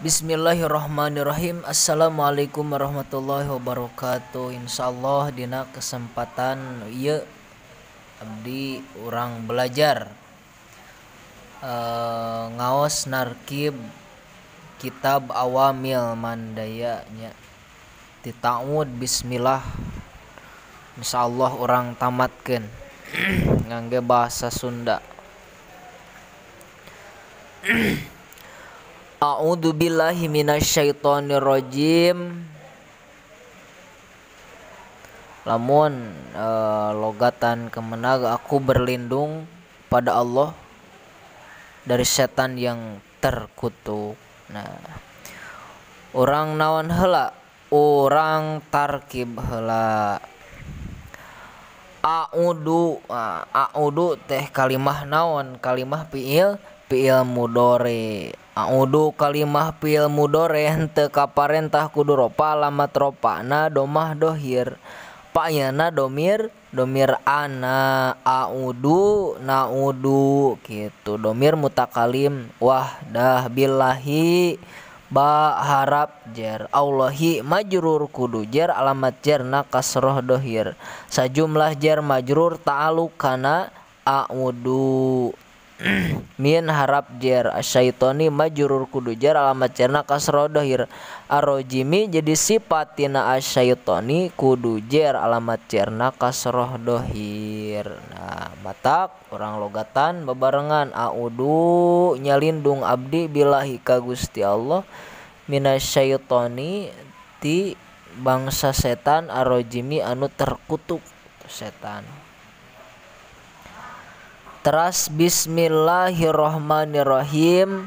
Bismillahirrahmanirrahim. Assalamualaikum warahmatullahi wabarakatuh. Insyaallah dina kesempatan ieu abdi urang belajar ngaos narkib kitab Awamil Mandaya nya ti ta'ud bismillah. Insyaallah urang tamatkeun ngangge bahasa Sunda. A'udzu billahi minasyaitonir rajim. Lamun logatan kemenag aku berlindung pada Allah dari setan yang terkutuk. Nah, urang naon heula? Urang tarkib heula. A'udzu teh kalimah naon? Kalimah fiil mudhari. A'udzu kalimah fiil mudhari henteu kaparentah kudu ropa alamat ropana domah dohir. Payana domir ana a'udzu na'udzu kitu. Domir mutakalim wahdah billahi ba harap jar Allahi majrur kudu jar alamat jarna kasroh dohir. Sajumlah jar majrur ta'alluq kana a'udzu min harap jar asyaitoni majrur kudu jar alamat jarna kasroh dohir. Arrojimi jadi sifat tina asyaitoni kudu jar alamat jarna kasroh dohir. Nah, matak urang logatan bebarengan a'udzu nyalindung abdi billahi ka Gusti Allah minasyaitoni ti bangsa setan arrojimi anu terkutuk setan. Teras bismillahirrahmanirrahim.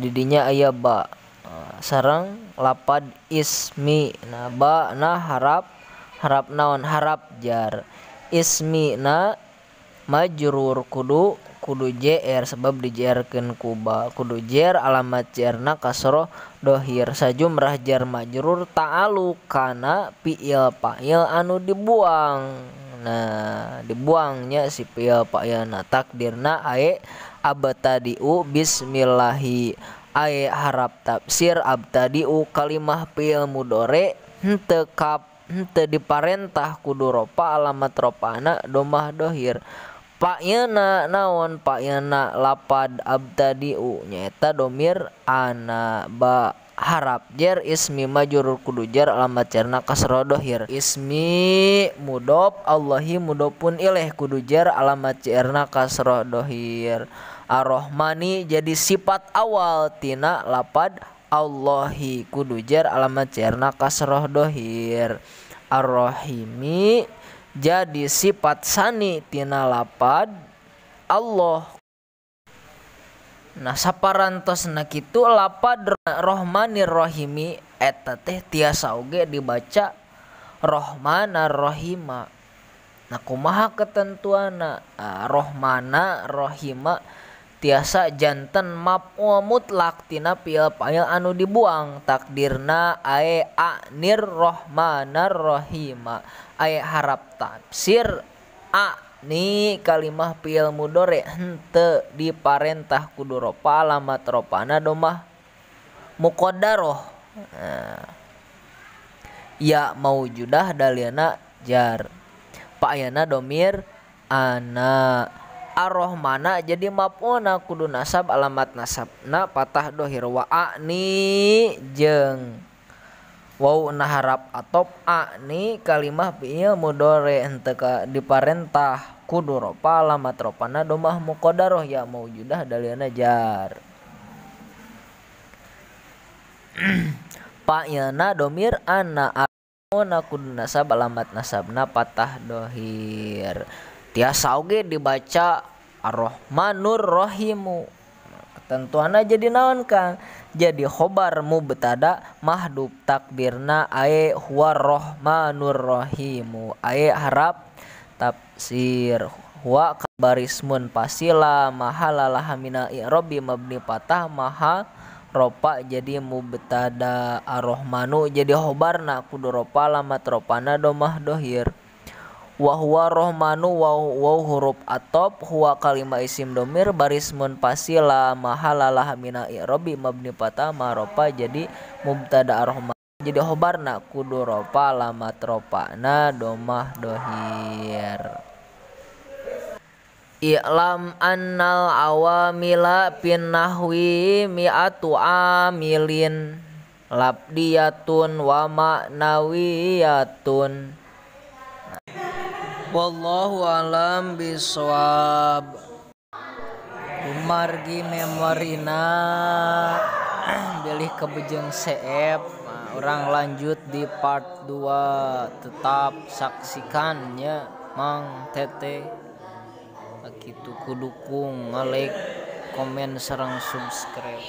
Didinya aya ba sareng lapad ismi. Nah, ba na harap naon? Harap jar. Ismi na majrur kudu jr sebab dijerkeun ku ba. Kudu jer alamat jarna kasroh dohir. Sajumrah jar majrur ta'alluq kana fiil fa'il anu dibuang. Nah, dibuangnya si fiil fa'ilna takdirna ae abtadi'u bismillahi. Ae harap tafsir abtadi'u kalimah fiil mudhari henteu diparentah kudu ropa alamat ropana domah dohir. Fa'ilna naon? Fa'ilna lapad abtadi'u nyaeta domir ana. Ba harap jar ismi majrur kudu jar alamat jarna kasroh dohir. Ismi mudhof Allahi mudhofun ilaih kudu jar alamat jarna kasroh dohir. Ar-Rahmani jadi sifat awal tina lapad Allahi kudu jar alamat jarna kasroh dohir. Ar-Rahimi jadi sifat sani tina lapad Allah. Nah, saparantosna kitu lapad Rahmanir Rahimi eta teh tiasa oge dibaca Rahmanar Rahima. Nah, kumaha ketentuanna? Rahmana Rahima tiasa janten maf'ul mutlak tina fiil fa'il anu dibuang. Takdirna ae anir Rahmanar Rahima. Ae harap tafsir ni kalimah fiil mudhari henteu diparentah kudu ropa alamat ropana domah muqaddarah. Ya maujudah dalilna jar. Pa'ayana domir ana. Ar-Rahmana jadi maf'ulna kudu nasab alamat nasabna patah dohir. Wa ni jeung waw na harap atop ni kalimah fiil mudhari henteu diparentah kudu ropa alamat ropana domah muqaddarah. Ya maujudah dalilna jar. Fa'ilna domir ana. Ar-Rahmana kudu nasab alamat nasabna patah dohir. Tiasa oge dibaca Ar-Rahmanur Rahimu. Ketentuanna jadi naon Kang? Jadi khobar mubtada mahdhuf takdirna ae huwa Rahmanur Rahimu. Ae harap tafsir huwa kabarismun pasila mahalalah minal i'rabi mabni patah maha ropa jadi mubtada. Ar-Rahmanu jadi khobarna kudu ropa alamat ropana domah dohir. wa huwa rohmanu wa huruf atop huwa kalimah isim domir baris mun pasila mahalalah mina i'robi mabni patama ropa jadi mubtada rohman jadi khobarna kudu ropa alamat ropana domah dohir. I'lam annal awamila pin nahwi mi'atu amilin labdiyatun wa ma'nawiyatun. Wallahu alam bisawab. Margi memorina bilih kebejeng CF. Orang lanjut di part 2. Tetap saksikannya Mang Tete. Kitu kudukung, like, komen, serang subscribe.